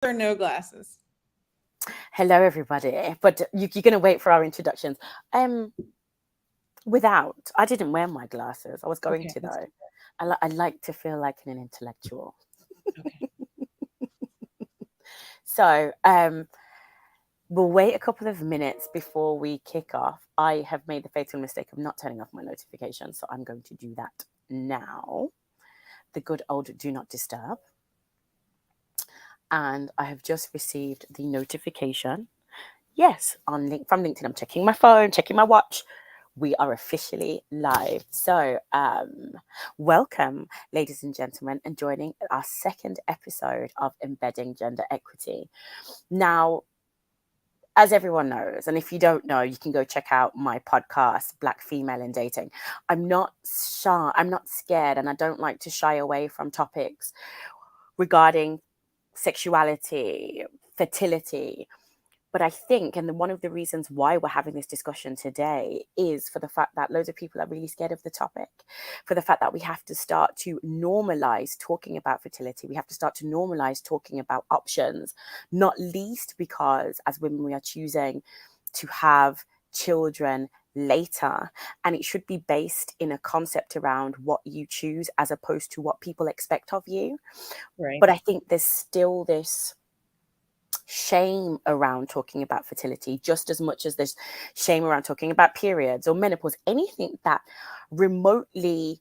Or no glasses? Hello, everybody. But you're going to wait for our introductions. Without, I didn't wear my glasses. I was going Okay, to let's though. do I like to feel like an intellectual. that. Okay. So we'll wait a couple of minutes before we kick off. I have made the fatal mistake of not turning off my notifications, so I'm going to do that now. The good old do not disturb. And I have just received the notification. Yes, from LinkedIn. I'm checking my phone, checking my watch. We are officially live. So, welcome, ladies and gentlemen, and joining our second episode of Embedding Gender Equity. Now, as everyone knows, and if you don't know, you can go check out my podcast, Black Female in Dating. I'm not shy, I'm not scared, and I don't like to shy away from topics regarding sexuality, fertility, but I think, and one of the reasons why we're having this discussion today is for the fact that loads of people are really scared of the topic, for the fact that we have to start to normalize talking about fertility. We have to start to normalize talking about options, not least because as women, we are choosing to have children later, and it should be based in a concept around what you choose as opposed to what people expect of you. Right. But I think there's still this shame around talking about fertility just as much as there's shame around talking about periods or menopause, anything that remotely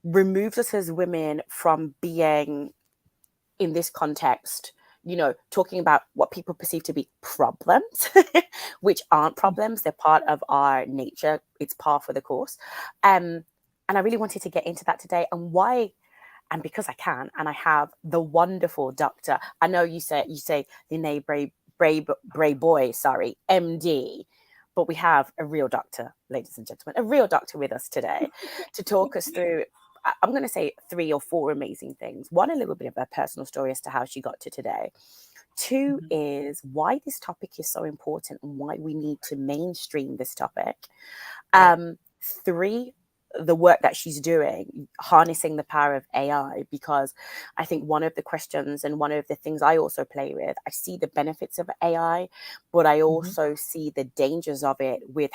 removes us as women from being in this context, talking about what people perceive to be problems, which aren't problems. They're part of our nature. It's par for the course. And I really wanted to get into that today, and why. And because I can, and I have the wonderful doctor. I know you say Lynae Brayboy, sorry, MD, but we have a real doctor, ladies and gentlemen, a real doctor with us today to talk us through. I'm going to say 3 or 4 amazing things. One, a little bit of a personal story as to how she got to today. Two Mhm. is why this topic is so important and why we need to mainstream this topic. Right. Three, the work that she's doing, harnessing the power of AI, because I think one of the questions and one of the things I also play with, I see the benefits of AI, but I Mhm. also see the dangers of it with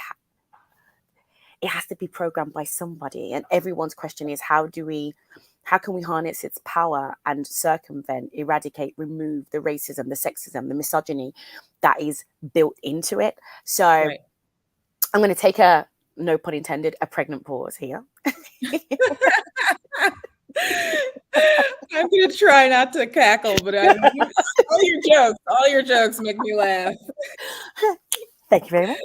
it has to be programmed by somebody. And everyone's question is how can we harness its power and circumvent, eradicate, remove the racism, the sexism, the misogyny that is built into it? So Right. I'm going to take no pun intended, a pregnant pause here. I'm gonna try not to cackle, but all your jokes make me laugh. Thank you very much.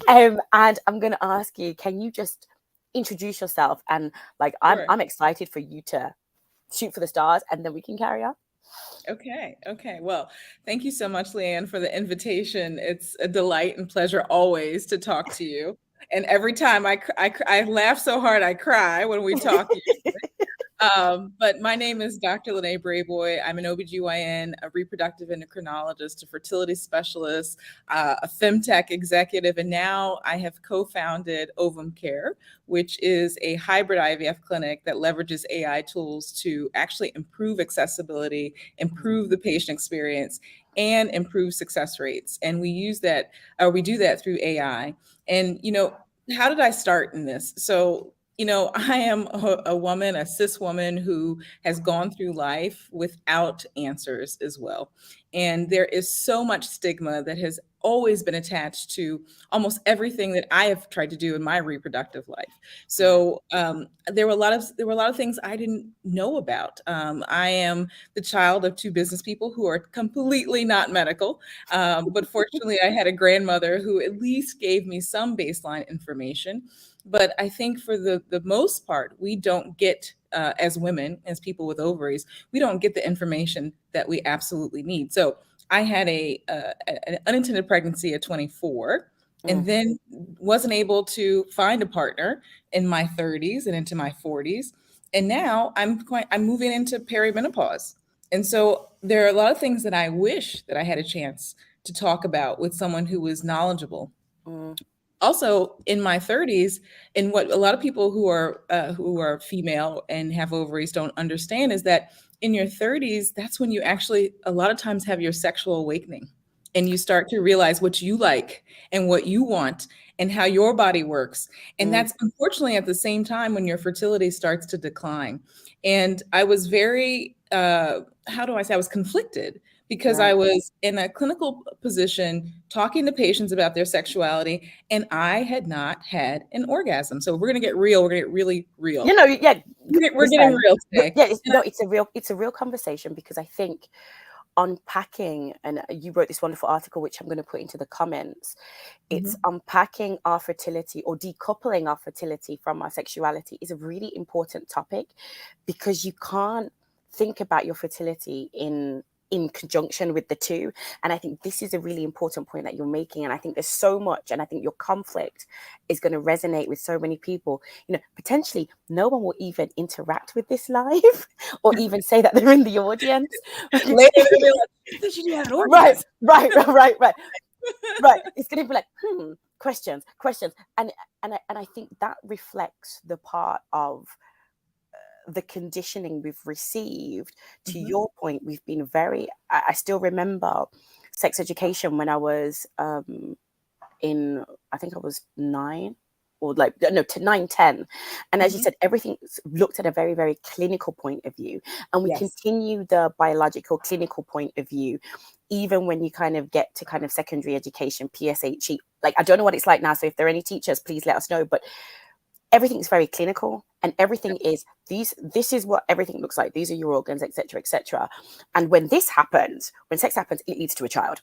And I'm going to ask you, can you just introduce yourself? And like, I'm, Sure. I'm excited for you to shoot for the stars, and then we can carry on. Okay. Okay. Well, thank you so much, Leanne, for the invitation. It's a delight and pleasure always to talk to you. And every time I laugh so hard I cry when we talk. But my name is Dr. Lynae Brayboy. I'm an OBGYN, a reproductive endocrinologist, a fertility specialist, a femtech executive, and now I have co-founded Ovum Care, which is a hybrid IVF clinic that leverages AI tools to actually improve accessibility, improve the patient experience, and improve success rates. And we do that through AI. And how did I start in this? So I am a woman, a cis woman who has gone through life without answers as well. And there is so much stigma that has always been attached to almost everything that I have tried to do in my reproductive life. Yeah. So there were a lot of things I didn't know about. I am the child of two business people who are completely not medical, but fortunately, I had a grandmother who at least gave me some baseline information. But I think for the most part, we don't get, as women, as people with ovaries, we don't get the information that we absolutely need. So I had an unintended pregnancy at 24, and Mm. then wasn't able to find a partner in my 30s and into my 40s. And now I'm moving into perimenopause. And so there are a lot of things that I wish that I had a chance to talk about with someone who was knowledgeable. Mm. Also in my 30s, and what a lot of people who are female and have ovaries don't understand is that in your 30s, that's when you actually a lot of times have your sexual awakening, and you start to realize what you like and what you want and how your body works. And Mm. that's unfortunately at the same time when your fertility starts to decline. And I was very, how do I say, I was conflicted because I Right. was in a clinical position talking to patients about their sexuality, and I had not had an orgasm. So we're going to get real. We're going to get really real. Yeah. We're getting Listen, real today. yeah, it's a real conversation, because I think unpacking, and you wrote this wonderful article which I'm going to put into the comments. It's unpacking our fertility, or decoupling our fertility from our sexuality, is a really important topic, because you can't think about your fertility in conjunction with the two. And I think this is a really important point that you're making. And I think there's so much, and I think your conflict is going to resonate with so many people. Potentially no one will even interact with this live or even say that they're in the audience. Later, they'll be like, did you have an Right, orgasm? right. It's going to be like, questions. And I think that reflects the part of the conditioning we've received. To your point, we've been I still remember sex education when I was I think I was 9, or to 9, 10. And as you said, everything looked at a very, very clinical point of view. And we continue the biological clinical point of view, even when you kind of get to kind of secondary education, PSHE. Like, I don't know what it's like now. So if there are any teachers, please let us know. But everything's very clinical, and everything is this is what everything looks like. These are your organs, etc., etc. And when sex happens, it leads to a child.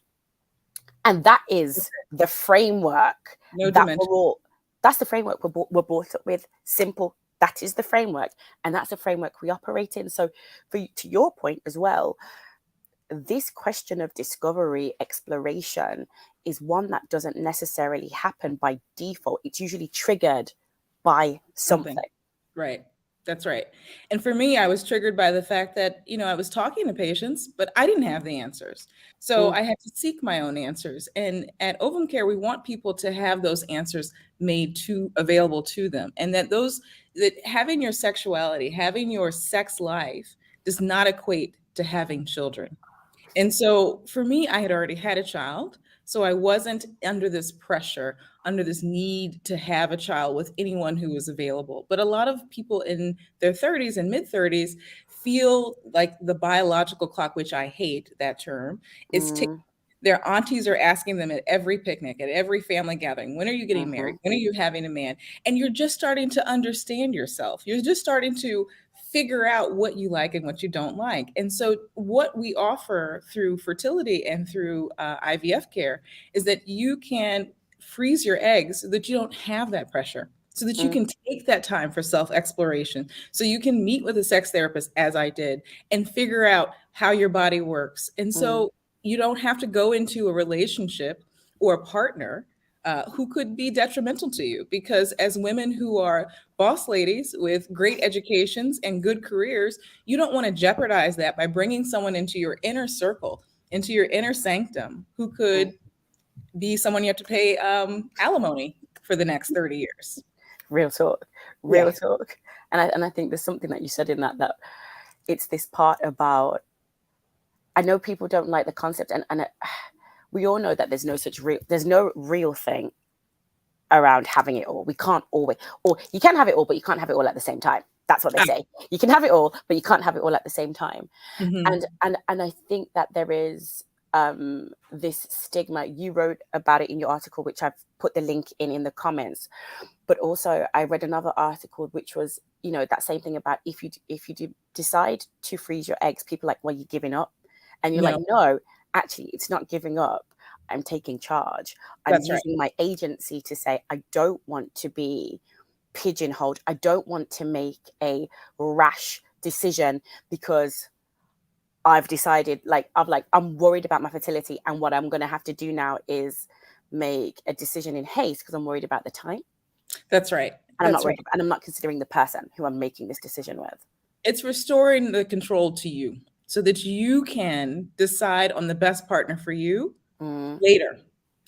And that is the framework that's the framework we're brought up with. Simple. That is the framework. And that's the framework we operate in. So to your point as well, this question of discovery, exploration, is one that doesn't necessarily happen by default. It's usually triggered by something. Right. That's right. And for me, I was triggered by the fact that, I was talking to patients, but I didn't have the answers. So I had to seek my own answers. And at Ovum Care, we want people to have those answers available to them. And that having your sexuality, having your sex life does not equate to having children. And so for me, I had already had a child. So I wasn't under this pressure, under this need to have a child with anyone who was available. But a lot of people in their 30s and mid 30s feel like the biological clock, which I hate that term, is ticking. Their aunties are asking them at every picnic, at every family gathering, when are you getting married? When are you having a man? And you're just starting to understand yourself. You're just starting to figure out what you like and what you don't like. And so what we offer through fertility and through IVF care is that you can freeze your eggs so that you don't have that pressure, so that you can take that time for self-exploration, so you can meet with a sex therapist, as I did, and figure out how your body works. And so you don't have to go into a relationship or a partner who could be detrimental to you, because as women who are boss ladies with great educations and good careers, you don't want to jeopardize that by bringing someone into your inner circle, into your inner sanctum, who could be someone you have to pay alimony for the next 30 years. Real talk. And I think there's something that you said in that it's this part about, I know people don't like the concept, and we all know that there's no real thing around having it all. We can't always, or you can have it all, but you can't have it all at the same time. That's what they say. You can have it all, but you can't have it all at the same time. And I think that there is this stigma. You wrote about it in your article, which I've put the link in the comments. But also, I read another article which was, that same thing about if you do decide to freeze your eggs, people are like, well, you're giving up, and you're like, no, actually, it's not giving up. I'm taking charge. I'm using my agency to say, I don't want to be pigeonholed. I don't want to make a rash decision because I've decided, I'm worried about my fertility, and what I'm going to have to do now is make a decision in haste because I'm worried about the time. That's right. And I'm not worried about, and I'm not considering the person who I'm making this decision with. It's restoring the control to you so that you can decide on the best partner for you later.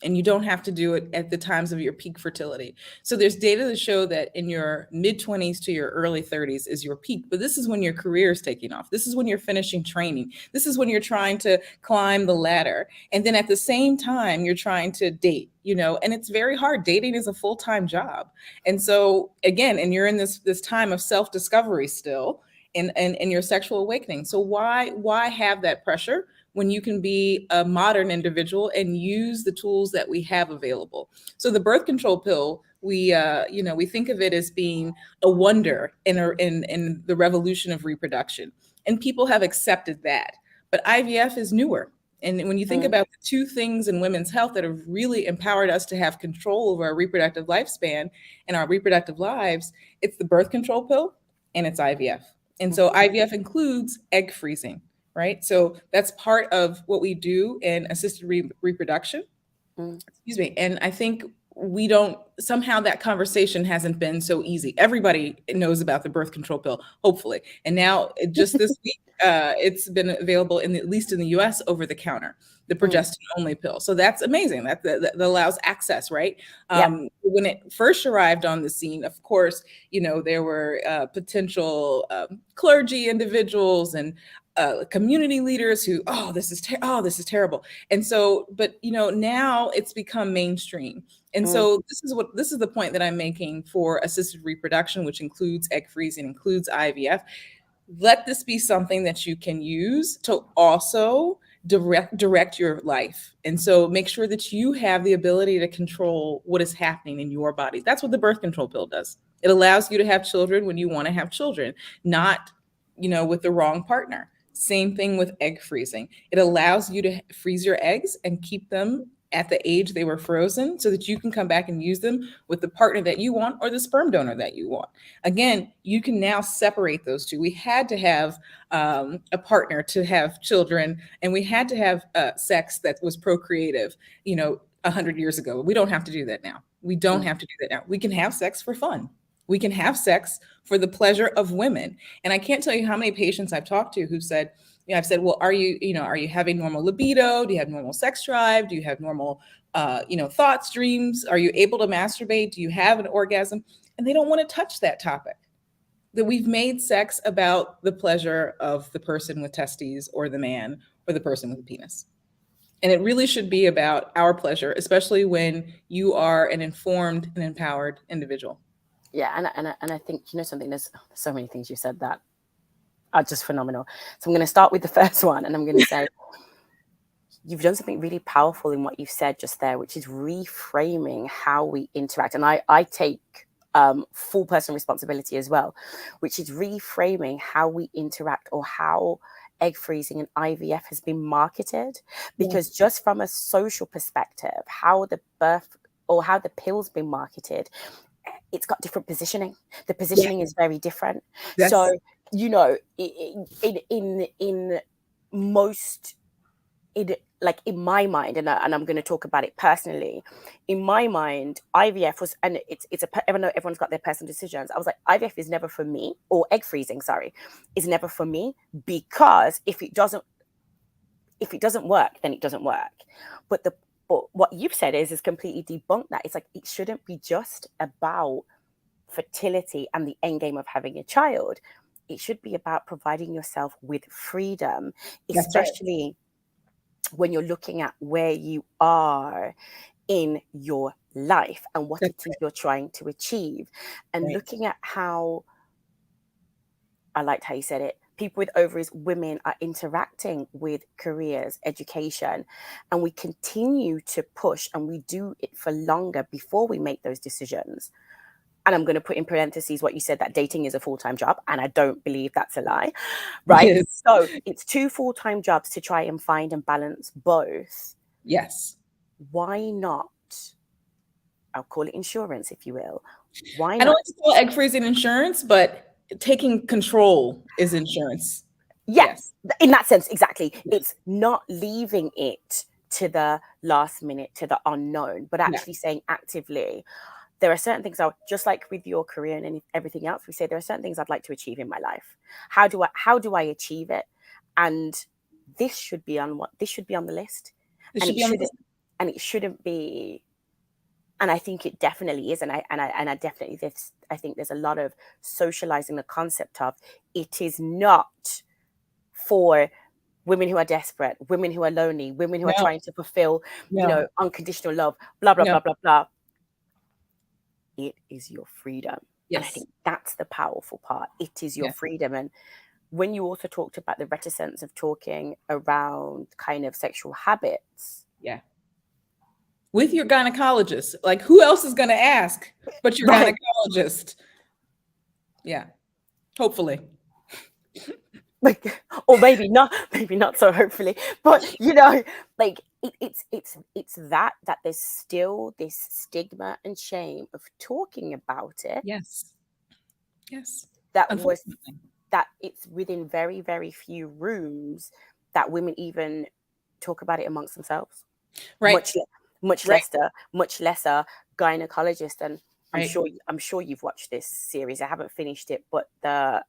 and you don't have to do it at the times of your peak fertility. So there's data to show that in your mid 20s to your early 30s is your peak, but this is when your career is taking off. This is when you're finishing training. This is when you're trying to climb the ladder. And then at the same time, you're trying to date, and it's very hard. Dating is a full-time job. And so again, and you're in this time of self-discovery still in your sexual awakening. So why have that pressure when you can be a modern individual and use the tools that we have available? So the birth control pill, we think of it as being a wonder in the revolution of reproduction, and people have accepted that. But IVF is newer. And when you think about the two things in women's health that have really empowered us to have control over our reproductive lifespan and our reproductive lives, it's the birth control pill and it's IVF. And so IVF includes egg freezing, right? So that's part of what we do in assisted reproduction. Excuse me. And I think we don't, somehow that conversation hasn't been so easy. Everybody knows about the birth control pill, hopefully. And now just this week, it's been available at least in the US over the counter, the progestin only pill. So that's amazing. That allows access, right? When it first arrived on the scene, of course, there were potential clergy individuals and community leaders who, this is terrible. And so, but now it's become mainstream. And so this is the point that I'm making for assisted reproduction, which includes egg freezing, includes IVF. Let this be something that you can use to also direct your life. And so make sure that you have the ability to control what is happening in your body. That's what the birth control pill does. It allows you to have children when you want to have children, not, with the wrong partner. Same thing with egg freezing. It allows you to freeze your eggs and keep them at the age they were frozen so that you can come back and use them with the partner that you want or the sperm donor that you want. Again, you can now separate those two. We had to have a partner to have children, and we had to have sex that was procreative, 100 years ago. We don't have to do that now. We don't have to do that now. We can have sex for fun. We can have sex for the pleasure of women. And I can't tell you how many patients I've talked to who said, I've said, well, are you having normal libido? Do you have normal sex drive? Do you have normal, thoughts, dreams? Are you able to masturbate? Do you have an orgasm? And they don't want to touch that topic. That we've made sex about the pleasure of the person with testes or the man or the person with a penis. And it really should be about our pleasure, especially when you are an informed and empowered individual. Yeah, and I think, something, there's so many things you said that are just phenomenal. So I'm going to start with the first one, and I'm going to say, you've done something really powerful in what you've said just there, which is reframing how we interact. And I take full personal responsibility as well, which is reframing how we interact or how egg freezing and IVF has been marketed. Because just from a social perspective, how the pill's been marketed, it's got different positioning. The positioning is very different. Yes. So, in my mind, and I'm going to talk about it personally, in my mind, IVF was, and even though everyone's got their personal decisions, I was like, IVF is never for me, or egg freezing, is never for me, because if it doesn't work, then it doesn't work. But what you've said is completely debunked that. It's like, it shouldn't be just about fertility and the end game of having a child. It should be about providing yourself with freedom, especially when you're looking at where you are in your life and what it is you're trying to achieve. And looking at how, I liked how you said it, people with ovaries, women are interacting with careers, education, and we continue to push, and we do it for longer before we make those decisions. And I'm going to put in parentheses what you said, that dating is a full-time job, and I don't believe that's a lie, right? Yes. So it's 2 full-time jobs to try and find and balance both. Yes. Why not? I'll call it insurance, if you will. Why not? I don't like to call egg freezing insurance, but taking control is insurance. Yes. In that sense, exactly. Yes. It's not leaving it to the last minute, to the unknown, but actually saying actively, there are certain things, just like with your career and everything else, we say there are certain things I'd like to achieve in my life. How do I achieve it? And this should be on the list. and it shouldn't be. And I think it definitely is, and I definitely this. I think there's a lot of socializing the concept of it is not for women who are desperate, women who are lonely, women who are No, trying to fulfill, no, unconditional love, blah blah no. blah blah blah. It is your freedom, and I Yes, think that's the powerful part. It is your yes, freedom, and when you also talked about the reticence of talking around kind of sexual habits, yeah. With your gynecologist, like who else is going to ask but your right? gynecologist? Yeah, hopefully. Like, or maybe not so hopefully, but like it's that there's still this stigma and shame of talking about it, Yes, yes. that was Unfortunately. that it's within very very few rooms that women even talk about it amongst themselves, Right, much much right, lesser much lesser gynecologist. And right. I'm sure you've watched this series. I haven't finished it, but the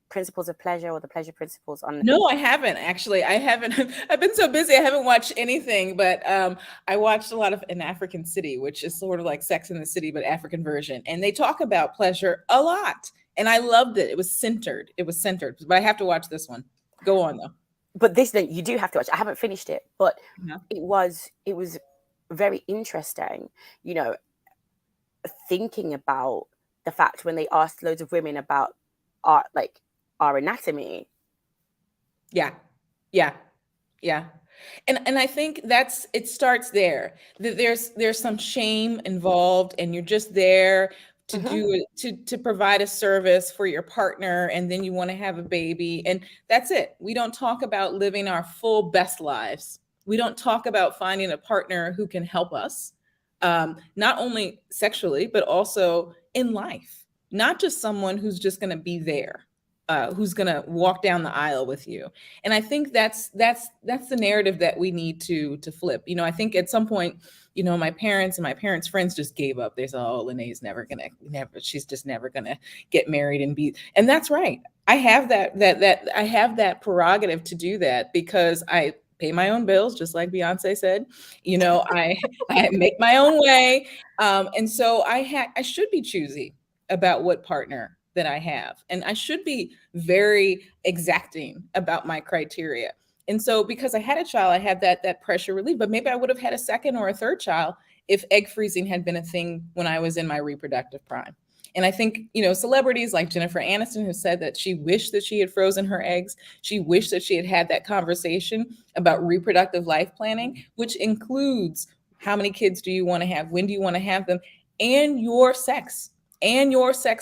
principles of pleasure, or the pleasure principles on. No, I haven't actually. I haven't. I've been so busy. I haven't watched anything, but I watched a lot of An African City, which is sort of like Sex in the City, but African version. And they talk about pleasure a lot. And I loved it. It was centered. It was centered. But I have to watch this one. Go on though. But this thing you do have to watch. I haven't finished it, but Yeah. it was very interesting, you know, thinking about the fact when they asked loads of women about our like our anatomy. Yeah. Yeah. Yeah. And I think that's it starts there. That there's some shame involved and you're just there to Mhm. do it to provide a service for your partner and then you want to have a baby and that's it. We don't talk about living our full best lives. We don't talk about finding a partner who can help us, not only sexually but also in life. Not just someone who's just going to be there, who's going to walk down the aisle with you. And I think that's the narrative that we need to flip. I think at some point, my parents and my parents' friends just gave up. They said, "Oh, Lynae's never, she's just never gonna get married and be." And that's right. I have I have that prerogative to do that because I pay my own bills, just like Beyonce said. I make my own way, and so I should be choosy about what partner that I have, and I should be very exacting about my criteria. And so because I had a child, I had that pressure relief, but maybe I would have had a second or a third child if egg freezing had been a thing when I was in my reproductive prime. And I think, celebrities like Jennifer Aniston who said that she wished that she had frozen her eggs. She wished that she had had that conversation about reproductive life planning, which includes how many kids do you want to have? When do you want to have them? And your sex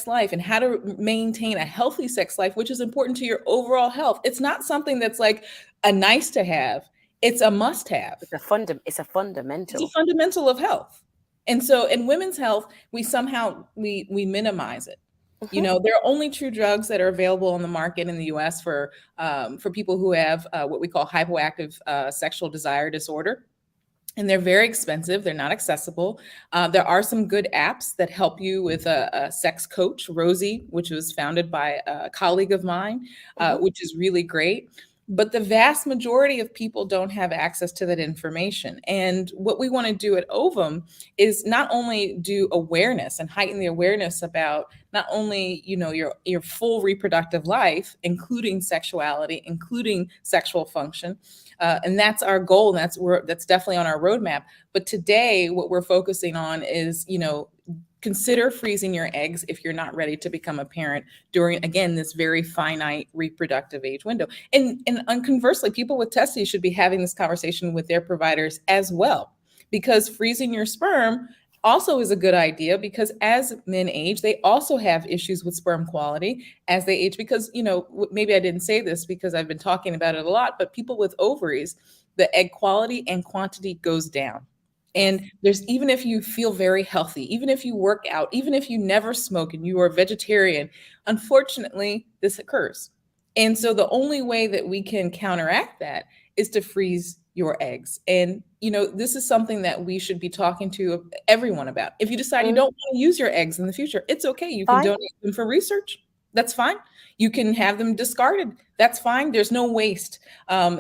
life and how to maintain a healthy sex life, which is important to your overall health. It's not something that's like a nice to have, it's a must have. It's a It's a fundamental. fundamental of health. And so in women's health, we minimize it. Mhm. There are only two drugs that are available on the market in the US for people who have what we call hypoactive sexual desire disorder. And they're very expensive. They're not accessible. There are some good apps that help you with a sex coach, Rosie, which was founded by a colleague of mine, Mhm. which is really great. But the vast majority of people don't have access to that information. And what we want to do at Ovum is not only do awareness and heighten the awareness about not only your full reproductive life, including sexuality, including sexual function, and that's our goal. And that's definitely on our roadmap. But today, what we're focusing on is, consider freezing your eggs if you're not ready to become a parent during, again, this very finite reproductive age window. And conversely, people with testes should be having this conversation with their providers as well, because freezing your sperm also is a good idea because as men age, they also have issues with sperm quality as they age. Because, maybe I didn't say this because I've been talking about it a lot, but people with ovaries, the egg quality and quantity goes down. Yes. And there's, even if you feel very healthy, even if you work out, even if you never smoke and you are vegetarian, unfortunately, this occurs. And so the only way that we can counteract that is to freeze your eggs. And, this is something that we should be talking to everyone about. If you decide you Mm, don't want to use your eggs in the future, it's okay. You can fine. donate them for research. That's fine. You can have them discarded. That's fine. There's no waste,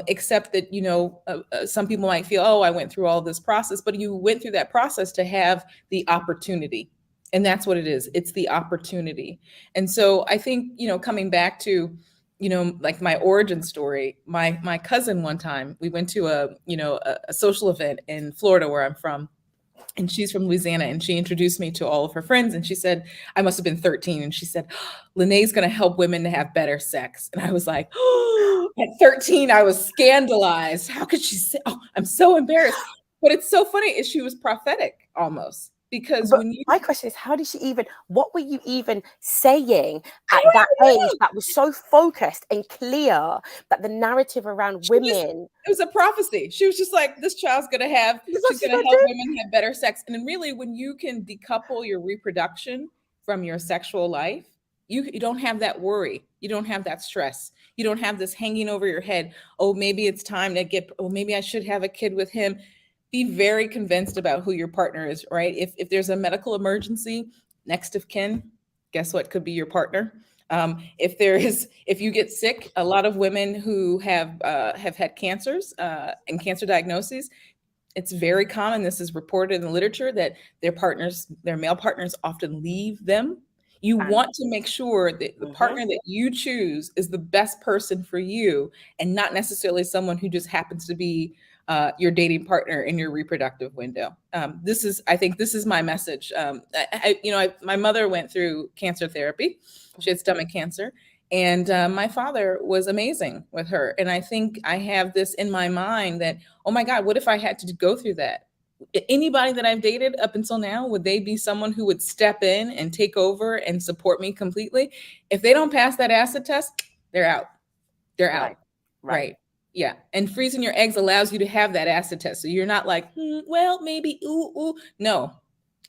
except that, some people might feel, oh, I went through all this process, but you went through that process to have the opportunity. And that's what it is. It's the opportunity. And so I think, coming back to, like my origin story, my cousin, one time we went to a social event in Florida where I'm from, and she's from Louisiana, and she introduced me to all of her friends, and she said, I must have been 13, and she said, Lynae's going to help women to have better sex. And I was like, oh, at 13, I was scandalized. How could she say, oh, I'm so embarrassed. But it's so funny, is she was prophetic almost, because But my question is, what were you even saying at that age that was so focused and clear that the narrative around women? It was a prophecy. She was just like, this child's going to she's going to help women have better sex. And then really, when you can decouple your reproduction from your sexual life, you don't have that worry. You don't have that stress. You don't have this hanging over your head. Oh, maybe it's time to maybe I should have a kid with him. Be very convinced about who your partner is, right? If there's a medical emergency, next of kin, guess what could be your partner? If you get sick, a lot of women who have had cancers and cancer diagnoses, it's very common. This is reported in the literature that their male partners often leave them. You want to make sure that the partner that you choose is the best person for you, and not necessarily someone who just happens to be your dating partner in your reproductive window. I think this is my message. My mother went through cancer therapy. She had stomach cancer, and my father was amazing with her. And I think I have this in my mind that, oh my God, what if I had to go through that? Anybody that I've dated up until now, would they be someone who would step in and take over and support me completely? If they don't pass that acid test, they're out. They're out. Right. Yeah. And freezing your eggs allows you to have that acid test. So you're not like, well, maybe, ooh. No.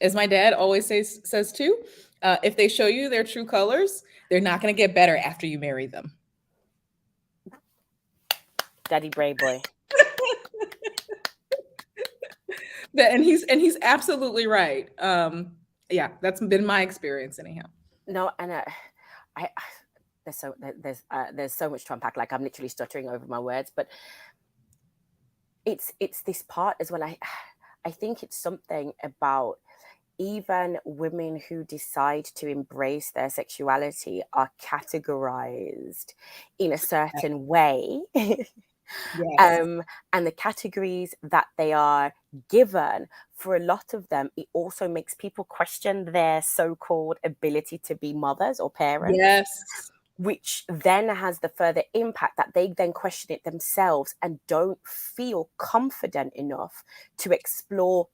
As my dad always says too, if they show you their true colors, they're not going to get better after you marry them. Daddy Brayboy. And he's absolutely right. Yeah, that's been my experience anyhow. No, and there's so much to unpack. Like, I'm literally stuttering over my words, but it's this part as well. I think it's something about even women who decide to embrace their sexuality are categorized in a certain way. Yes. And the categories that they are given, for a lot of them, it also makes people question their so-called ability to be mothers or parents. Yes. Which then has the further impact that they then question it themselves and don't feel confident enough to explore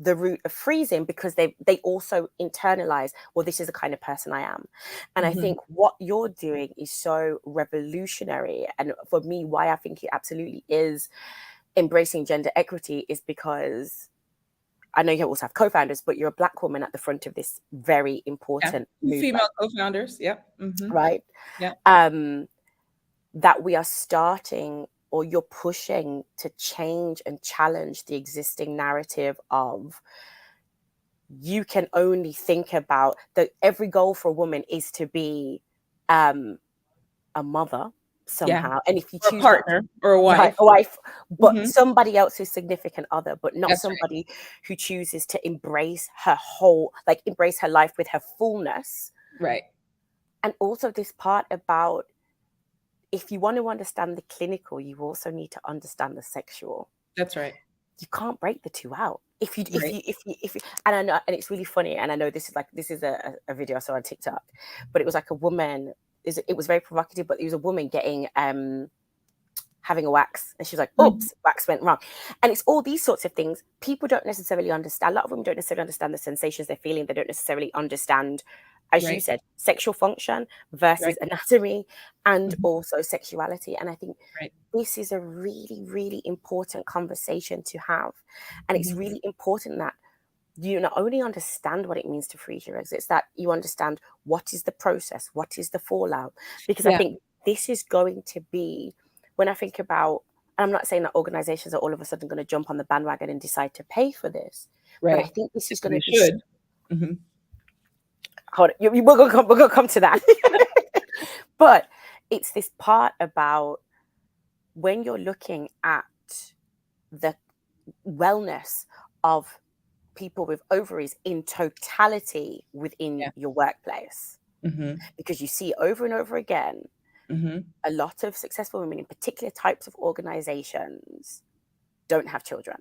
the route of freezing, because they also internalize, well, this is the kind of person I am. And I think what you're doing is so revolutionary. And for me, why I think it absolutely is embracing gender equity is because I know you also have co-founders, but you're a Black woman at the front of this very important movement. Female co-founders, yep. Right? Yeah. That we are starting, or you're pushing to change and challenge the existing narrative of you can only think about that every goal for a woman is to be a mother somehow. And if you choose a partner or a wife, but somebody else's significant other, but not somebody who chooses to embrace her embrace her life with her fullness. Right. And also this part about, if you want to understand the clinical, you also need to understand the sexual. That's right. You can't break the two out. If you, and I know, and it's really funny. And I know this is a video I saw on TikTok, but it was like a woman. It was very provocative, but it was a woman getting having a wax, and she was like, "Oops, wax went wrong." And it's all these sorts of things people don't necessarily understand. A lot of women don't necessarily understand the sensations they're feeling. They don't necessarily understand, as you said, sexual function versus anatomy, and also sexuality. And I think this is a really, really important conversation to have. And it's really important that you not only understand what it means to freeze your eggs, it's that you understand what is the process, what is the fallout. Because I think this is going to be, when I think about, and I'm not saying that organizations are all of a sudden going to jump on the bandwagon and decide to pay for this, but I think this is going to be... Hold on, we're going to come to that. But it's this part about when you're looking at the wellness of people with ovaries in totality within Yeah. your workplace, Mm-hmm. because you see over and over again Mm-hmm. a lot of successful women in particular types of organizations don't have children.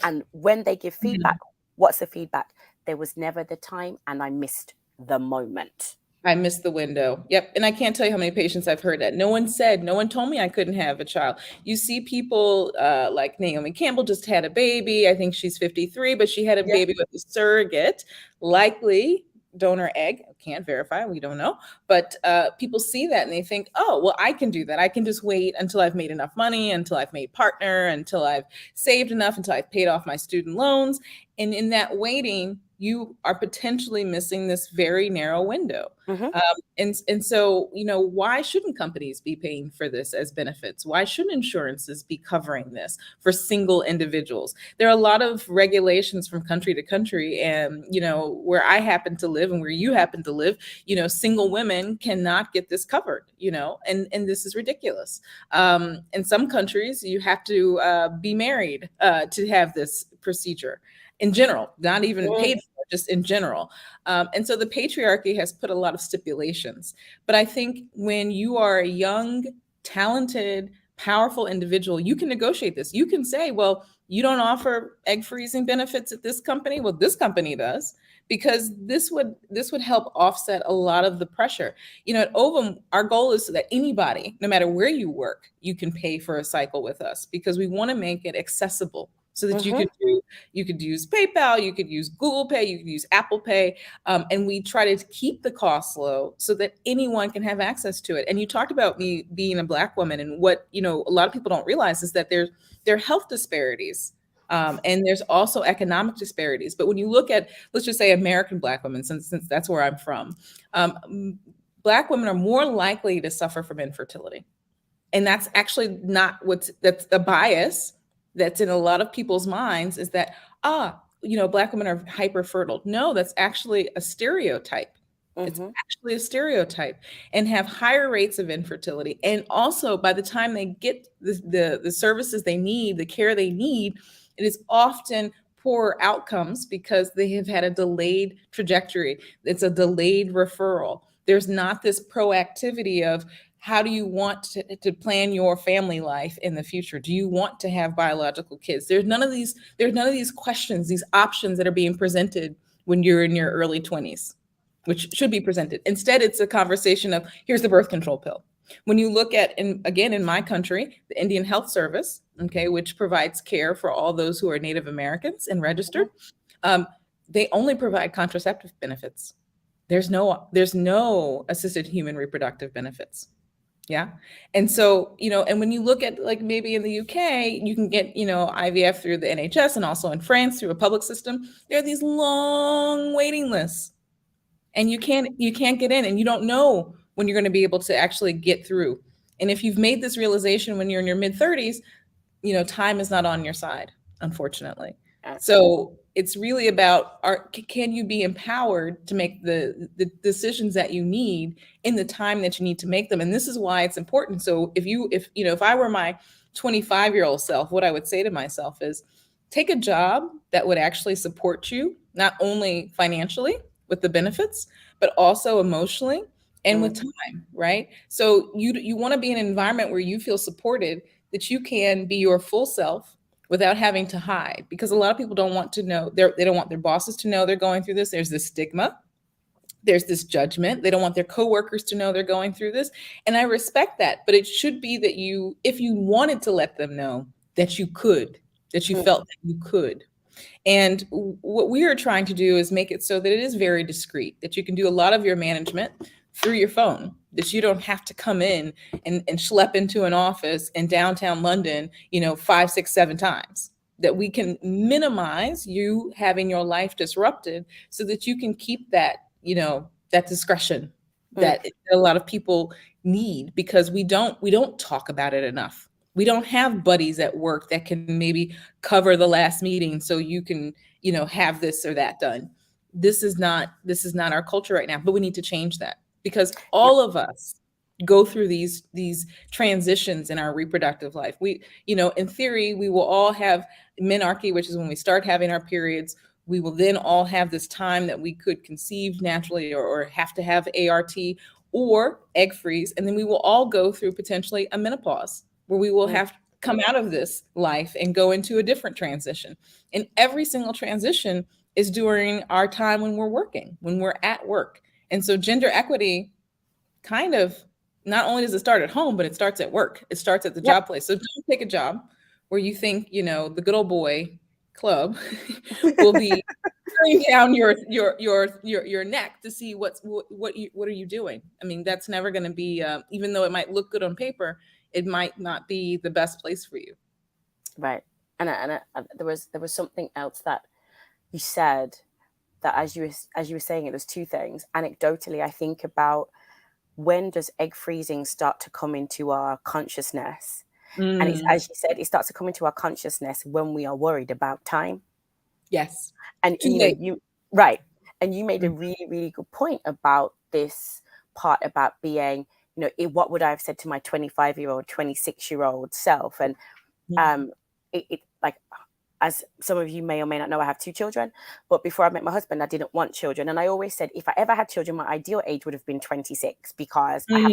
And when they give Mm-hmm. feedback, what's the feedback? There was never the time and I missed the moment. I missed the window. Yep. And I can't tell you how many patients I've heard that. No one told me I couldn't have a child. You see people like Naomi Campbell just had a baby. I think she's 53, but she had a Yeah. baby with a surrogate, likely donor egg. Can't verify. We don't know. But people see that and they think, oh, well, I can do that. I can just wait until I've made enough money, until I've made partner, until I've saved enough, until I've paid off my student loans. And in that waiting, you are potentially missing this very narrow window. Mm-hmm. And so, why shouldn't companies be paying for this as benefits? Why shouldn't insurances be covering this for single individuals? There are a lot of regulations from country to country, and where I happen to live and where you happen to live, single women cannot get this covered. And this is ridiculous. In some countries, you have to be married to have this procedure. In general, not even paid for, just in general. And so the patriarchy has put a lot of stipulations. But I think when you are a young, talented, powerful individual, you can negotiate this. You can say, well, you don't offer egg freezing benefits at this company. Well, this company does, because this would help offset a lot of the pressure. At Ovum, our goal is so that anybody, no matter where you work, you can pay for a cycle with us, because we want to make it accessible so that Mm-hmm. you could use PayPal, you could use Google Pay, you could use Apple Pay, and we try to keep the costs low so that anyone can have access to it. And you talked about me being a Black woman, and what a lot of people don't realize is that there are health disparities. And there's also economic disparities. But when you look at, let's just say, American Black women, since that's where I'm from, Black women are more likely to suffer from infertility. And that's actually not that's a bias that's in a lot of people's minds, is that, Black women are hyper fertile. No, that's actually a stereotype. It's Mm-hmm. actually a stereotype, and have higher rates of infertility. And also, by the time they get the services they need, the care they need, it is often poor outcomes because they have had a delayed trajectory. It's a delayed referral. There's not this proactivity of, how do you want to plan your family life in the future? Do you want to have biological kids? There's none of these questions, these options that are being presented when you're in your early 20s, which should be presented. Instead, it's a conversation of, here's the birth control pill. When you look at, again, in my country, the Indian Health Service, okay, which provides care for all those who are Native Americans and registered, they only provide contraceptive benefits. There's no assisted human reproductive benefits. Yeah. And so, and when you look at, like, maybe in the UK, you can get, IVF through the NHS, and also in France through a public system. There are these long waiting lists, and you can't get in, and you don't know when you're going to be able to actually get through. And if you've made this realization when you're in your mid 30s, time is not on your side, unfortunately. So it's really about, can you be empowered to make the decisions that you need in the time that you need to make them? And this is why it's important. So if I were my 25-year-old self, what I would say to myself is, take a job that would actually support you, not only financially with the benefits, but also emotionally and with time, right? So you want to be in an environment where you feel supported, that you can be your full self without having to hide, because a lot of people don't want to know, they don't want their bosses to know they're going through this. There's this stigma, there's this judgment. They don't want their coworkers to know they're going through this. And I respect that, but it should be that if you wanted to let them know, that you could, that you felt that you could. And what we are trying to do is make it so that it is very discreet, that you can do a lot of your management through your phone, that you don't have to come in and schlep into an office in downtown London, 5, 6, 7 times, that we can minimize you having your life disrupted so that you can keep that, that discretion that a lot of people need, because we don't talk about it enough. We don't have buddies at work that can maybe cover the last meeting so you can, have this or that done. This is not our culture right now, but we need to change that, because all of us go through these transitions in our reproductive life. We, in theory, we will all have menarche, which is when we start having our periods. We will then all have this time that we could conceive naturally, or have to have ART or egg freeze. And then we will all go through potentially a menopause, where we will Mm. have to come out of this life and go into a different transition. And every single transition is during our time when we're working, when we're at work. And so gender equity kind of, not only does it start at home, but it starts at work. It starts at the Yep. job place. So don't take a job where you think, the good old boy club will be tearing down your neck to see what are you doing. I mean, that's never going to be, even though it might look good on paper, it might not be the best place for you. Right. And there was something else that you said, that as you were saying it, there's two things. Anecdotally, I think about, when does egg freezing start to come into our consciousness? And it's, as you said, it starts to come into our consciousness when we are worried about time. Yes. And Too late. right. And you made a really, really good point about this part about being, what would I have said to my 25-year-old, 26-year-old self? And it like, as some of you may or may not know, I have 2 children, but before I met my husband, I didn't want children. And I always said, if I ever had children, my ideal age would have been 26, because I have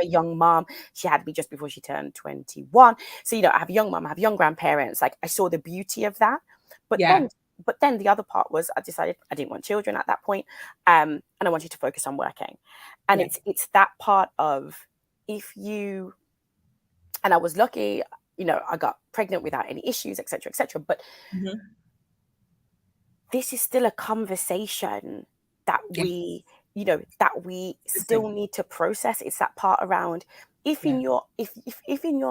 a young mom. She had me just before she turned 21. So, I have a young mom, I have young grandparents. Like, I saw the beauty of that. But then the other part was, I decided I didn't want children at that point. And I wanted to focus on working. And it's that part of, and I was lucky, I got pregnant without any issues, etc., etc. But this is still a conversation that we still need to process. It's that part around, if in your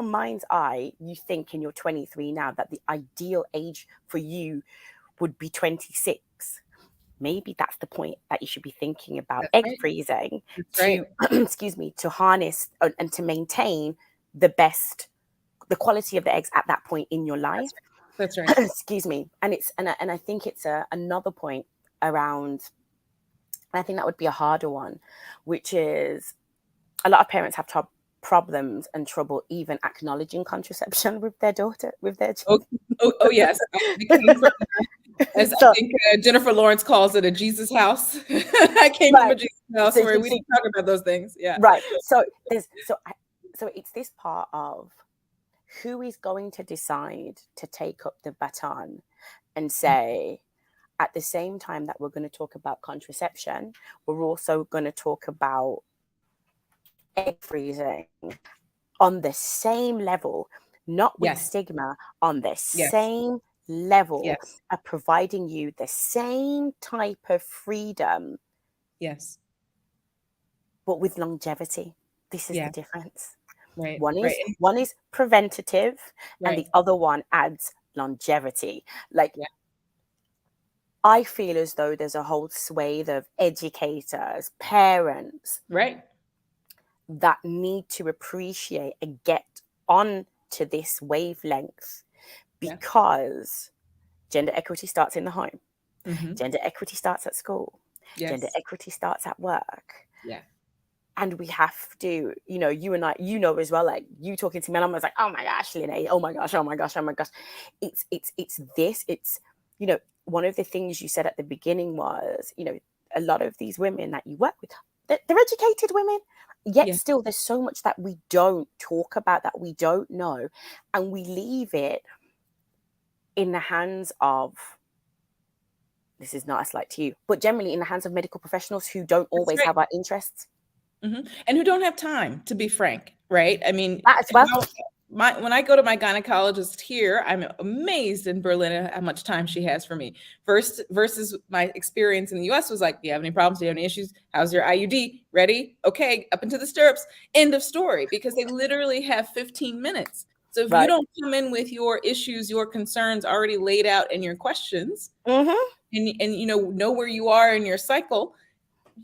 mind's eye, you think in your 23 now that the ideal age for you would be 26, maybe that's the point that you should be thinking about egg freezing to excuse me, to harness and to maintain the quality of the eggs at that point in your life. That's right. Excuse me. And I think it's another point around, and I think that would be a harder one, which is, a lot of parents have problems and trouble even acknowledging contraception with their children. Oh yes. As I think Jennifer Lawrence calls it, a Jesus house. I came from a Jesus house where we didn't talk about those things. Yeah. Right. So it's this part of, who is going to decide to take up the baton and say, at the same time that we're going to talk about contraception, we're also going to talk about egg freezing on the same level, not with stigma, on the same level of providing you the same type of freedom. Yes. But with longevity. This is the difference. Right. One is preventative, and the other one adds longevity. Like, I feel as though there's a whole swathe of educators, parents, that need to appreciate and get on to this wavelength, because gender equity starts in the home. Gender equity starts at school. Gender equity starts at work. And we have to, you and I, as well, like, you talking to me, and I'm like, oh my gosh, Lynae, oh my gosh, oh my gosh, oh my gosh. It's one of the things you said at the beginning was, a lot of these women that you work with, they're educated women, yet still there's so much that we don't talk about, that we don't know. And we leave it in the hands of, this is not a slight to you, but generally in the hands of medical professionals who don't always have our interests. And who don't have time, to be frank, right? I mean, when I go to my gynecologist here, I'm amazed in Berlin at how much time she has for me. Versus my experience in the US was like, do you have any problems? Do you have any issues? How's your IUD? Ready? Okay, up into the stirrups. End of story. Because they literally have 15 minutes. So if you don't come in with your issues, your concerns already laid out in your questions, and know where you are in your cycle,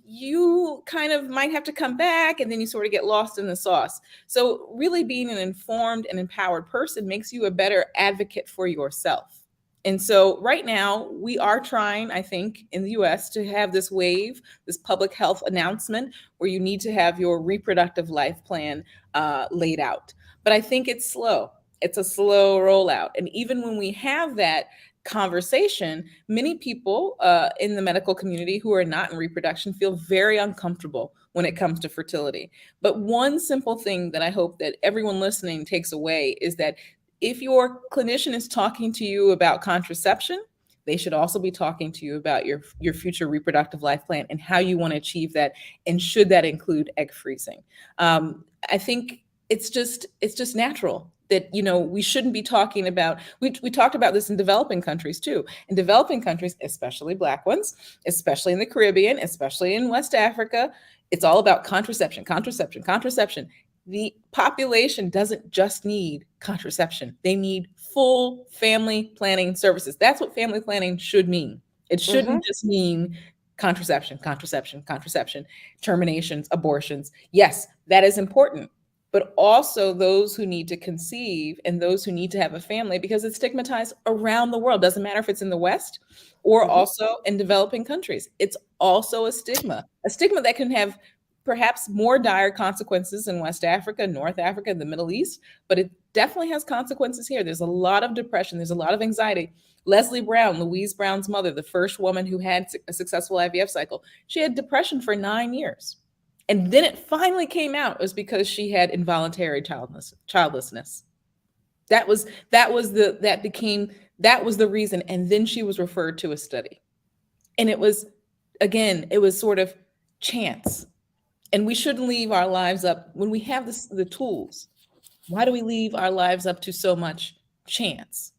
you kind of might have to come back, and then you sort of get lost in the sauce. So really being an informed and empowered person makes you a better advocate for yourself. And so right now we are trying, I think, in the US to have this wave, this public health announcement where you need to have your reproductive life plan laid out. But I think it's slow. It's a slow rollout. And even when we have that conversation, many people in the medical community who are not in reproduction feel very uncomfortable when it comes to fertility. But one simple thing that I hope that everyone listening takes away is that if your clinician is talking to you about contraception, they should also be talking to you about your future reproductive life plan and how you want to achieve that, and should that include egg freezing. I think it's just natural that we shouldn't be talking about. We talked about this in developing countries too. In developing countries, especially Black ones, especially in the Caribbean, especially in West Africa, it's all about contraception, contraception, contraception. The population doesn't just need contraception. They need full family planning services. That's what family planning should mean. It Mm-hmm. shouldn't just mean contraception, contraception, contraception, terminations, abortions. Yes, that is important, but also those who need to conceive and those who need to have a family, because it's stigmatized around the world. Doesn't matter if it's in the West or Mm-hmm. also in developing countries. It's also a stigma that can have perhaps more dire consequences in West Africa, North Africa, the Middle East, but it definitely has consequences here. There's a lot of depression, there's a lot of anxiety. Leslie Brown, Louise Brown's mother, the first woman who had a successful IVF cycle, she had depression for 9 years. And then it finally came out. It was because she had involuntary childlessness. That was the reason. And then she was referred to a study. And it was sort of chance. And we shouldn't leave our lives up when we have the tools. Why do we leave our lives up to so much chance?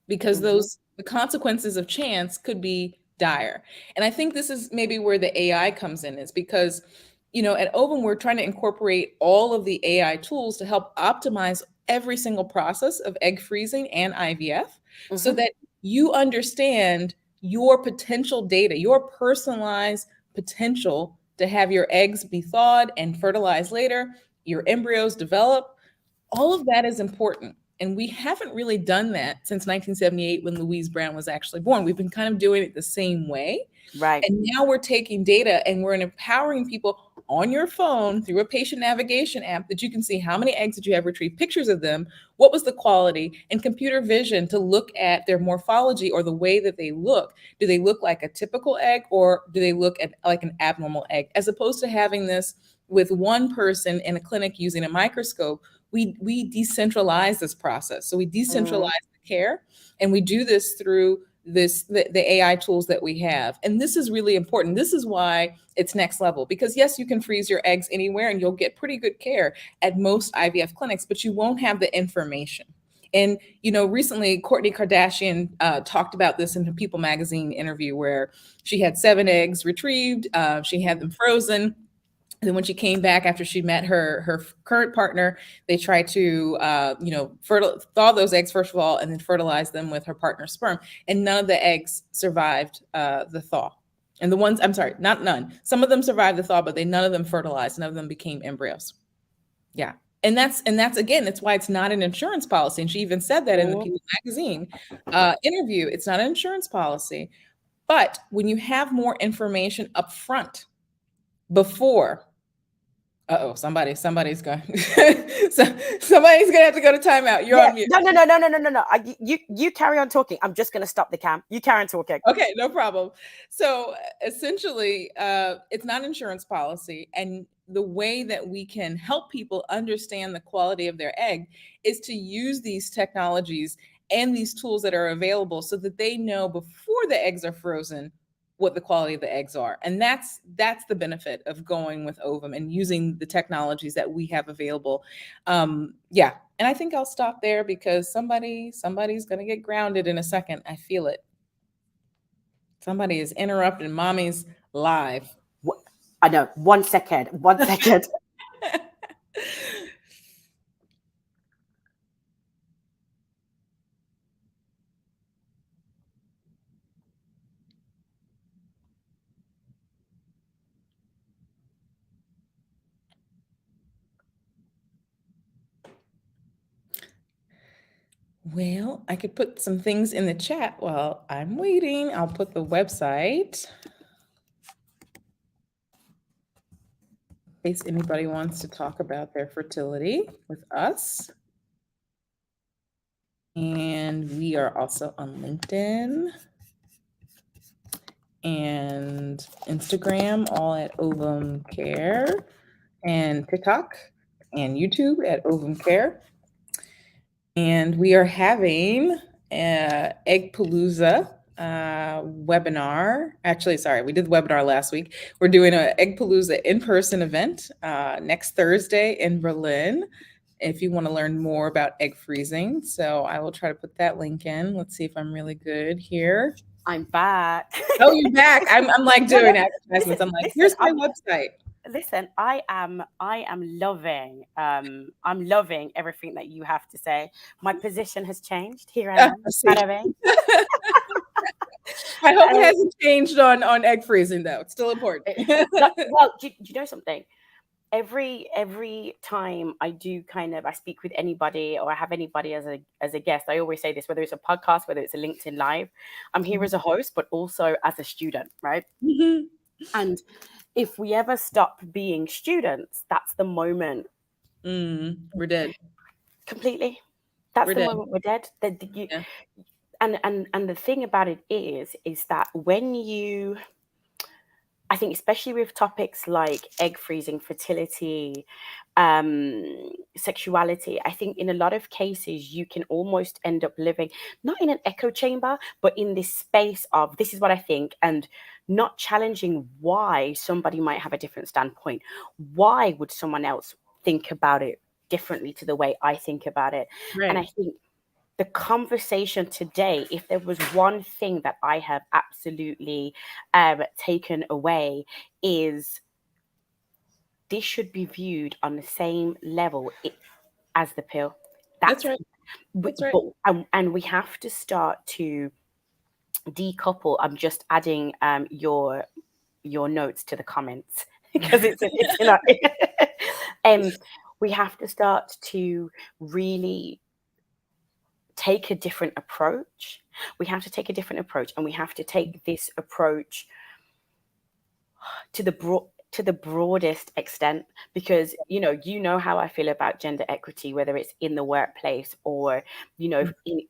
Because Mm-hmm. the consequences of chance could be dire. And I think this is maybe where the AI comes in, is because at Ovum we're trying to incorporate all of the AI tools to help optimize every single process of egg freezing and IVF, so Mm-hmm. that you understand your potential data, your personalized potential to have your eggs be thawed and fertilized later, your embryos develop. All of that is important. And we haven't really done that since 1978 when Louise Brown was actually born. We've been kind of doing it the same way. Right. And now we're taking data and we're empowering people on your phone through a patient navigation app that you can see how many eggs did you have retrieved, pictures of them, what was the quality, and computer vision to look at their morphology or the way that they look. Do they look like a typical egg, or do they look at like an abnormal egg? As opposed to having this with one person in a clinic using a microscope, we decentralize this process. So we Mm-hmm. decentralize the care, and we do this through the AI tools that we have. And this is really important. This is why it's next level, because yes, you can freeze your eggs anywhere and you'll get pretty good care at most IVF clinics, but you won't have the information. And recently Kourtney Kardashian talked about this in her People magazine interview, where she had 7 eggs retrieved, she had them frozen. And then when she came back after she met her current partner, they tried to, thaw those eggs first of all, and then fertilize them with her partner's sperm. And none of the eggs survived the thaw. And the ones, I'm sorry, not none. Some of them survived the thaw, but none of them fertilized. None of them became embryos. Yeah. And that's again, that's why it's not an insurance policy. And she even said that in the Mm-hmm. People magazine interview. It's not an insurance policy. But when you have more information up front before, somebody's going. Somebody's gonna have to go to timeout. You're Yeah. on mute. No, no, no, no, no, no, no, no. You carry on talking. I'm just going to stop the cam. You carry on talking. Okay, no problem. So essentially, it's not insurance policy, and the way that we can help people understand the quality of their egg is to use these technologies and these tools that are available, so that they know before the eggs are frozen what the quality of the eggs are. And that's the benefit of going with Ovum and using the technologies that we have available. Yeah, and I think I'll stop there because somebody's going to get grounded in a second. I feel it. Somebody is interrupting mommy's live. I know. 1 second. 1 second. Well, I could put some things in the chat while I'm waiting. I'll put the website in case anybody wants to talk about their fertility with us. And we are also on LinkedIn and Instagram, all at Ovum Care, and TikTok and YouTube at Ovum Care. And we are having Eggpalooza webinar. Actually, sorry, we did the webinar last week. We're doing an Eggpalooza in-person event next Thursday in Berlin, if you want to learn more about egg freezing. So I will try to put that link in. Let's see if I'm really good here. I'm back. Oh, you're back. I'm like doing advertisements. I'm like, here's my website. Listen, I am loving I'm loving everything that you have to say. My position has changed. Here I am. I hope it hasn't changed on egg freezing though. It's still important. Well, do you know something? Every time I speak with anybody or I have anybody as a guest, I always say this, whether it's a podcast, whether it's a LinkedIn Live, I'm here as a host, but also as a student, right? Mm-hmm. And if we ever stop being students, that's the moment. We're dead. Completely. That's the moment we're dead. And the thing about it is that when you, I think especially with topics like egg freezing, fertility, sexuality, I think in a lot of cases you can almost end up living not in an echo chamber, but in this space of this is what I think, and not challenging why somebody might have a different standpoint. Why would someone else think about it differently to the way I think about it? Right. And I think the conversation today, if there was one thing that I have absolutely taken away, is this should be viewed on the same level as the pill. That's right. That's right. And we have to start to decouple. I'm just adding your notes to the comments because it's we have to start to really take a different approach. We have to take a different approach, and we have to take this approach to the broadest extent, because you know how I feel about gender equity, whether it's in the workplace or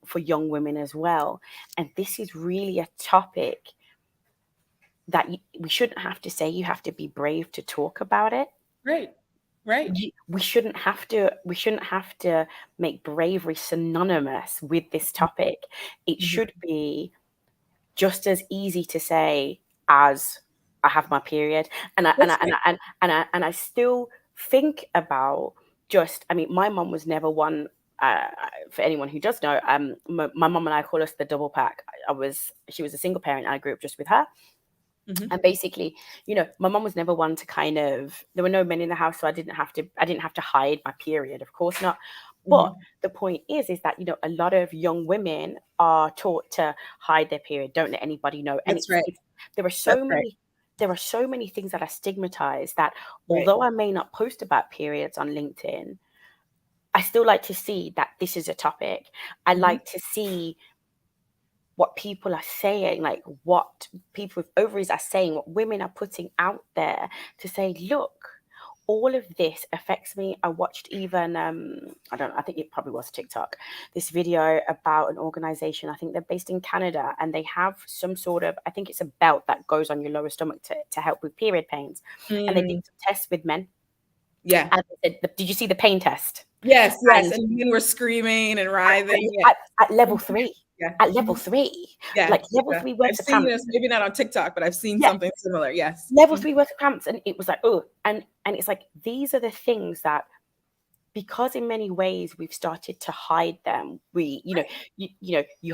for young women as well. And this is really a topic that we shouldn't have to say you have to be brave to talk about it. Right. We shouldn't have to make bravery synonymous with this topic. It should be just as easy to say as I have my period. And I still think about my mom was never one. For anyone who does know, my mom and I call us the double pack. She was a single parent. I grew up just with her. Mm-hmm. And basically, my mom was never one to there were no men in the house, so I didn't have to hide my period, of course not. But the point is that, a lot of young women are taught to hide their period, don't let anybody know. And there are so many things that are stigmatized that although I may not post about periods on LinkedIn, I still like to see that this is a topic. I like to see what people are saying, like what people with ovaries are saying, what women are putting out there to say, look, all of this affects me. I watched even, I think it probably was TikTok, this video about an organization, I think they're based in Canada, and they have some sort of, I think it's a belt that goes on your lower stomach to help with period pains. And they did some tests with men. Yeah. And they said, did you see the pain test? Yes. And men were screaming and writhing. At level 3. Yeah. At level 3, like level 3 works of cramps. I've seen this, maybe not on TikTok, but I've seen something similar. Yes, level 3 works of cramps, and it was like, oh, and it's like these are the things that, because in many ways we've started to hide them. You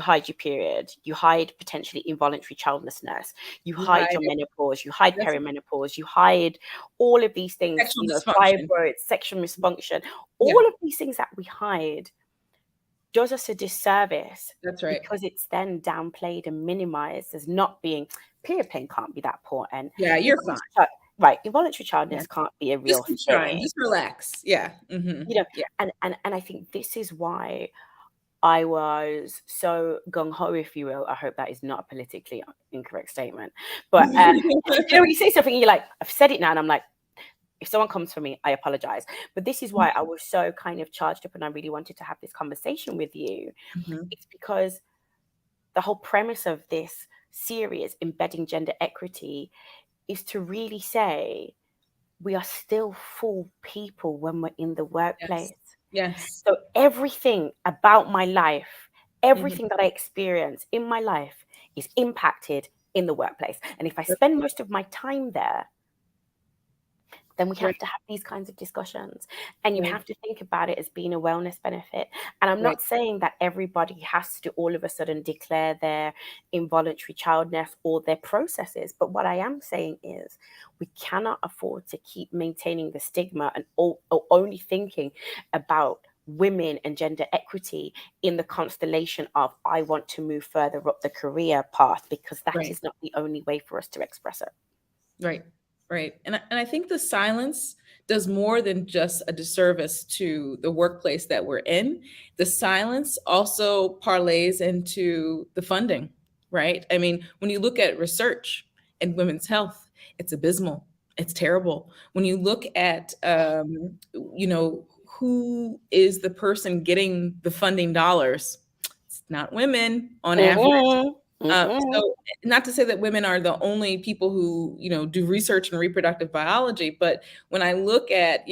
hide your period, you hide potentially involuntary childlessness, you hide your menopause, you hide perimenopause, you hide all of these things, fibroids, sexual dysfunction, all of these things that we hide does us a disservice. That's right. Because it's then downplayed and minimized as not being, period pain can't be that important. Yeah, you're fine. Right. Involuntary childness can't be a real thing. Just relax. Yeah. Mm-hmm. And I think this is why I was so gung ho, if you will. I hope that is not a politically incorrect statement. But when you say something, you're like, I've said it now, and I'm like, if someone comes for me, I apologize. But this is why I was so kind of charged up, and I really wanted to have this conversation with you. Mhm. It's because the whole premise of this series, Embedding Gender Equity, is to really say we are still full people when we're in the Yes. workplace. Yes. So everything about my life, Mhm. everything that I experience in my life is impacted in the workplace. And if I spend most of my time there, then we Right. have to have these kinds of discussions. And you Right. have to think about it as being a wellness benefit. And I'm Right. not saying that everybody has to all of a sudden declare their involuntary childness or their processes. But what I am saying is we cannot afford to keep maintaining the stigma and or only thinking about women and gender equity in the constellation of I want to move further up the career path, because that Right. is not the only way for us to express it. Right. Right. And I think the silence does more than just a disservice to the workplace that we're in. The silence also parlays into the funding, right? I mean, when you look at research in women's health, it's abysmal. It's terrible. When you look at, who is the person getting the funding dollars, it's not women on average. Mm-mm, mm-mm. So not to say that women are the only people who, do research in reproductive biology, but when I look at,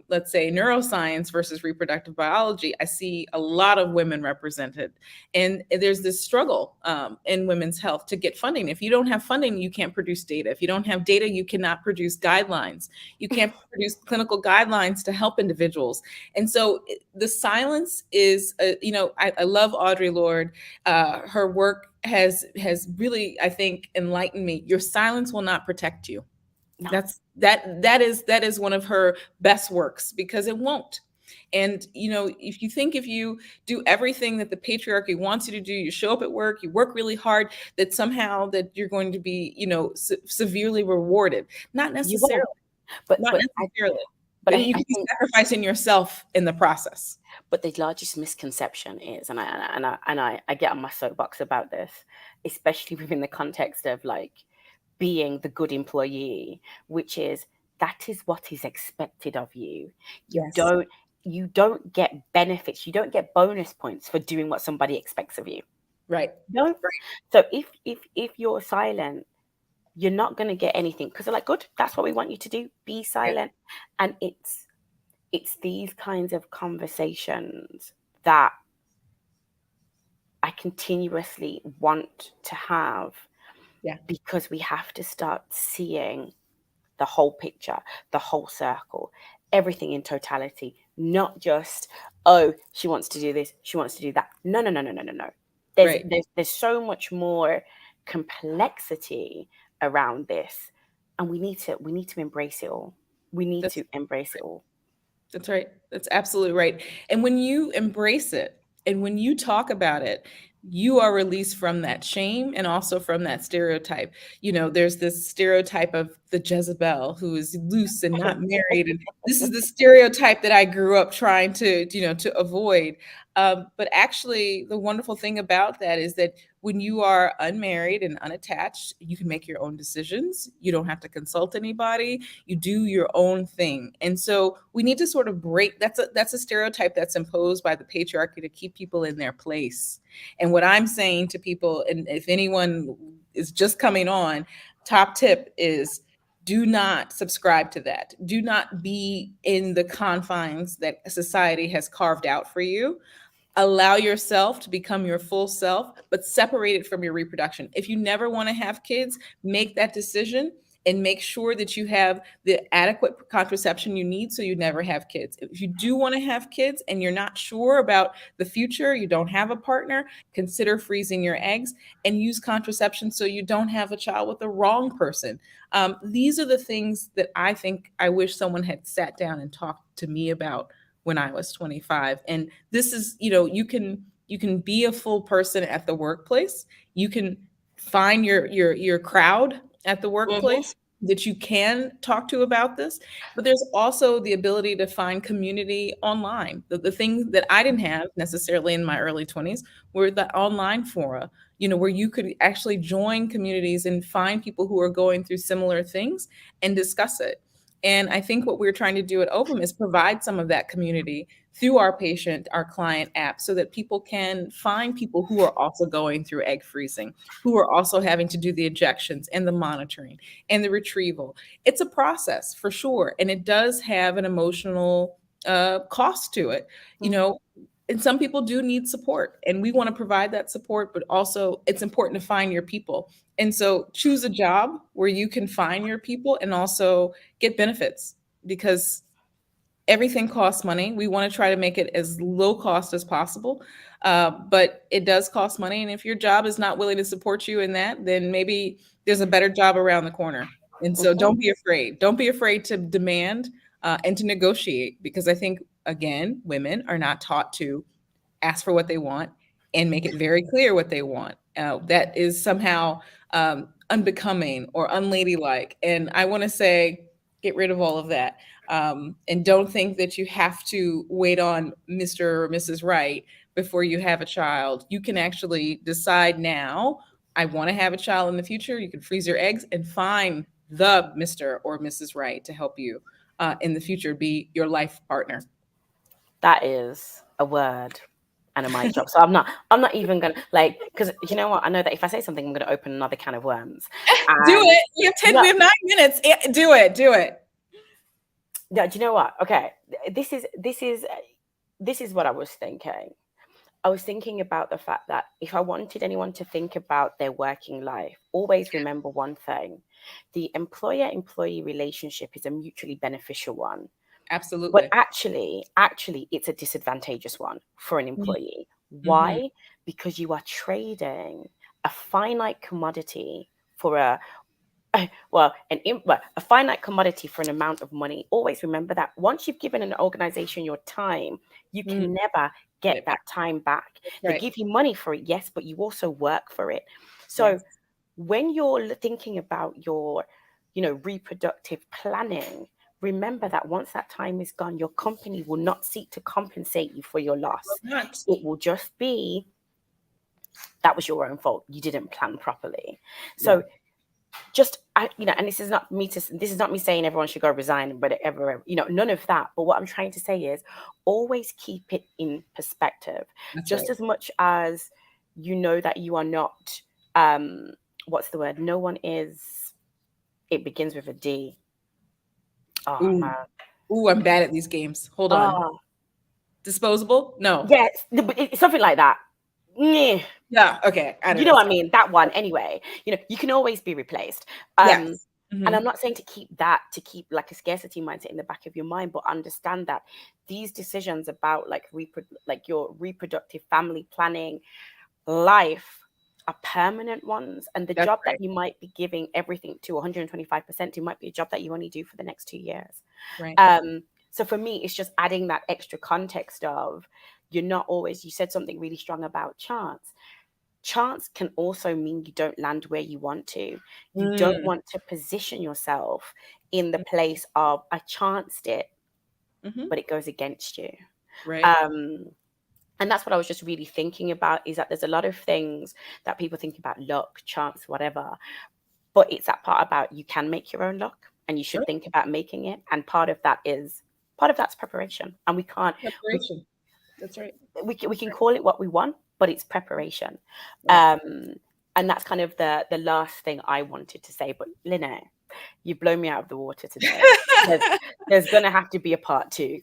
let's say neuroscience versus reproductive biology, I see a lot of women represented. And there's this struggle in women's health to get funding. If you don't have funding, you can't produce data. If you don't have data, you cannot produce guidelines. You can't produce clinical guidelines to help individuals. And so the silence is, I love Audre Lorde. Her work has really, I think, enlightened me. Your silence will not protect you. No, That is one of her best works, because it won't. And if you do everything that the patriarchy wants you to do, you show up at work, you work really hard, that somehow that you're going to be severely rewarded. Not you necessarily. won't. But Not but I necessarily. but Then you I could be think sacrificing yourself in the process. but the largest misconception is, and I get on my soapbox about this, especially within the context of like being the good employee, which is that is what is expected of you. You Yes. don't you don't get benefits, you don't get bonus points for doing what somebody expects of you. Right. No. Right. So if you're silent, you're not going to get anything, because they're like, good, that's what we want you to do, be Yeah. silent. And it's these kinds of conversations that I continuously want to have, Yeah. because we have to start seeing the whole picture, the whole circle, everything in totality, not just, oh, she wants to do this, she wants to do that. No, no, no, no, no, no, no. There's Right. there's so much more complexity around this, and we need to embrace it all. We need That's to embrace it all. That's right. That's absolutely right. And when you embrace it and when you talk about it, you are released from that shame and also from that stereotype. There's this stereotype of the Jezebel who is loose and not married. And this is the stereotype that I grew up trying to avoid. But actually, the wonderful thing about that is that when you are unmarried and unattached, you can make your own decisions. You don't have to consult anybody. You do your own thing. And so we need to sort of break that's a stereotype that's imposed by the patriarchy to keep people in their place. And what I'm saying to people, and if anyone is just coming on, top tip is do not subscribe to that. Do not be in the confines that society has carved out for you. Allow yourself to become your full self, but separate it from your reproduction. If you never want to have kids, make that decision and make sure that you have the adequate contraception you need so you never have kids. If you do want to have kids and you're not sure about the future, you don't have a partner, consider freezing your eggs and use contraception so you don't have a child with the wrong person. These are the things that I think I wish someone had sat down and talked to me about when I was 25. And this is, you can be a full person at the workplace. You can find your crowd at the Mhm. workplace. that you can talk to about this, but there's also the ability to find community online. The things that I didn't have necessarily in my early 20s were the online fora, where you could actually join communities and find people who are going through similar things and discuss it. And I think what we're trying to do at Ovum is provide some of that community through our client app, so that people can find people who are also going through egg freezing, who are also having to do the ejections and the monitoring and the retrieval. It's a process for sure. And it does have an emotional cost to it, and some people do need support, and we want to provide that support, but also it's important to find your people. And so choose a job where you can find your people and also get benefits, because everything costs money. We want to try to make it as low cost as possible, but it does cost money. And if your job is not willing to support you in that, then maybe there's a better job around the corner. And so Mhm. don't be afraid. Don't be afraid to demand and to negotiate, because I think, again, women are not taught to ask for what they want and make it very clear what they want. That is somehow unbecoming or unladylike. And I want to say, get rid of all of that. And don't think that you have to wait on Mr. or Mrs. Right before you have a child. You can actually decide now, I want to have a child in the future. You can freeze your eggs and find the Mr. or Mrs. Right to help you in the future, be your life partner. That is a word and a mic drop. So I'm not even gonna like, because you know what? I know that if I say something, I'm gonna open another can of worms. Do And it. You have 10, no, we have 9 minutes. Do it. Do it. no, do you know what? Okay, this is what I was thinking. I was thinking about the fact that if I wanted anyone to think about their working life, always remember one thing: the employer-employee relationship is a mutually beneficial one. But Absolutely. actually, it's a disadvantageous one for an employee. Mm-hmm. Why? Because you are trading a finite commodity for a finite commodity for an amount of money. Always remember that once you've given an organization your time, you Mm, can never get get it back. that time back. That's They right. give you money for it, yes, but you also work for it. So Yes. when you're thinking about your, reproductive planning, remember that once that time is gone, your company will not seek to compensate you for your loss. Not. It will just be that was your own fault. You didn't plan properly. Yeah. So just and this is not me saying everyone should go resign and whatever, none of that. But what I'm trying to say is always keep it in perspective. That's Just right. as much as you know that you are not, what's the word, no one is, it begins with a D. Oh Ooh. man. Ooh, I'm bad at these games. Hold on. Oh Disposable? No. yes, it's something like that. Yeah. Yeah. Okay. I don't You know. know what I mean? That one anyway. You can always be replaced. um Yes. and Hmm. I'm not saying to keep like a scarcity mindset in the back of your mind, but understand that these decisions about like your reproductive family planning life are permanent ones, and the That's job that right. you might be giving everything to 125% it might be a job that you only do for the next 2 years. Right. So for me, it's just adding that extra context of, you're not always, you said something really strong about chance can also mean you don't land where you want to. You don't Mm. want to position yourself in the place of, I chanced it, Hmm. but it goes against you. Right. Um, and that's what I was just really thinking about, is that there's a lot of things that people think about, luck, chance, whatever, but it's that part about you can make your own luck and you should Sure. think about making it. And part of that's preparation. And we, Preparation. That's right. we can call it what we want, but it's preparation. Right. Um, and that's kind of the last thing I wanted to say. But Lynae, you've blown me out of the water today. There's there's gonna have to be a part two,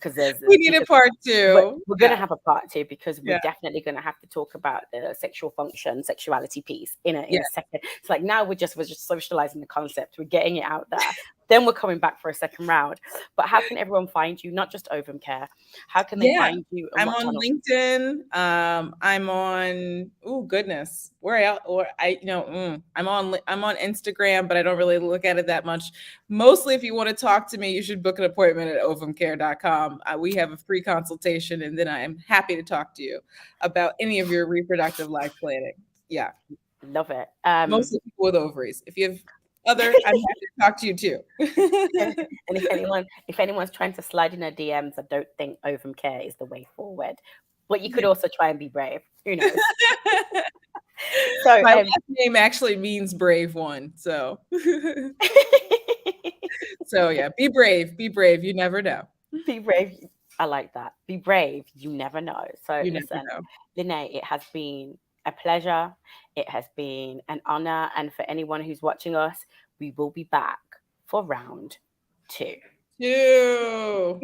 We need a because part we're, two. we're gonna Yeah. have a part two, because we're Yeah. definitely gonna have to talk about the sexual function, sexuality piece in a Yeah. second. It's like now we're just socializing the concept, we're getting it out there. Then we're coming back for a second round. But how can everyone find you? Not just Ovum Care. How can they Yeah. find you and I'm what on channels? LinkedIn. I'm on, oh goodness, where else? Or I'm on Instagram, but I don't really look at it that much. Mostly, if you want to talk to me, you should book an appointment at ovumcare.com. We have a free consultation, and then I am happy to talk to you about any of your reproductive life planning. Yeah, Love it. mostly people with ovaries. If you have other, I'm happy to talk to you too. And if anyone's trying to slide in her DMs, I don't think ovum care is the way forward. But you could also try and be brave. Who knows? So my last name actually means brave one. So so yeah, be brave. Be brave. You never know. be brave. I like that. Be brave. You never know. So You never listen, know. Lynae, it has been a pleasure. It has been an honor. And for anyone who's watching us, we will be back for round 2.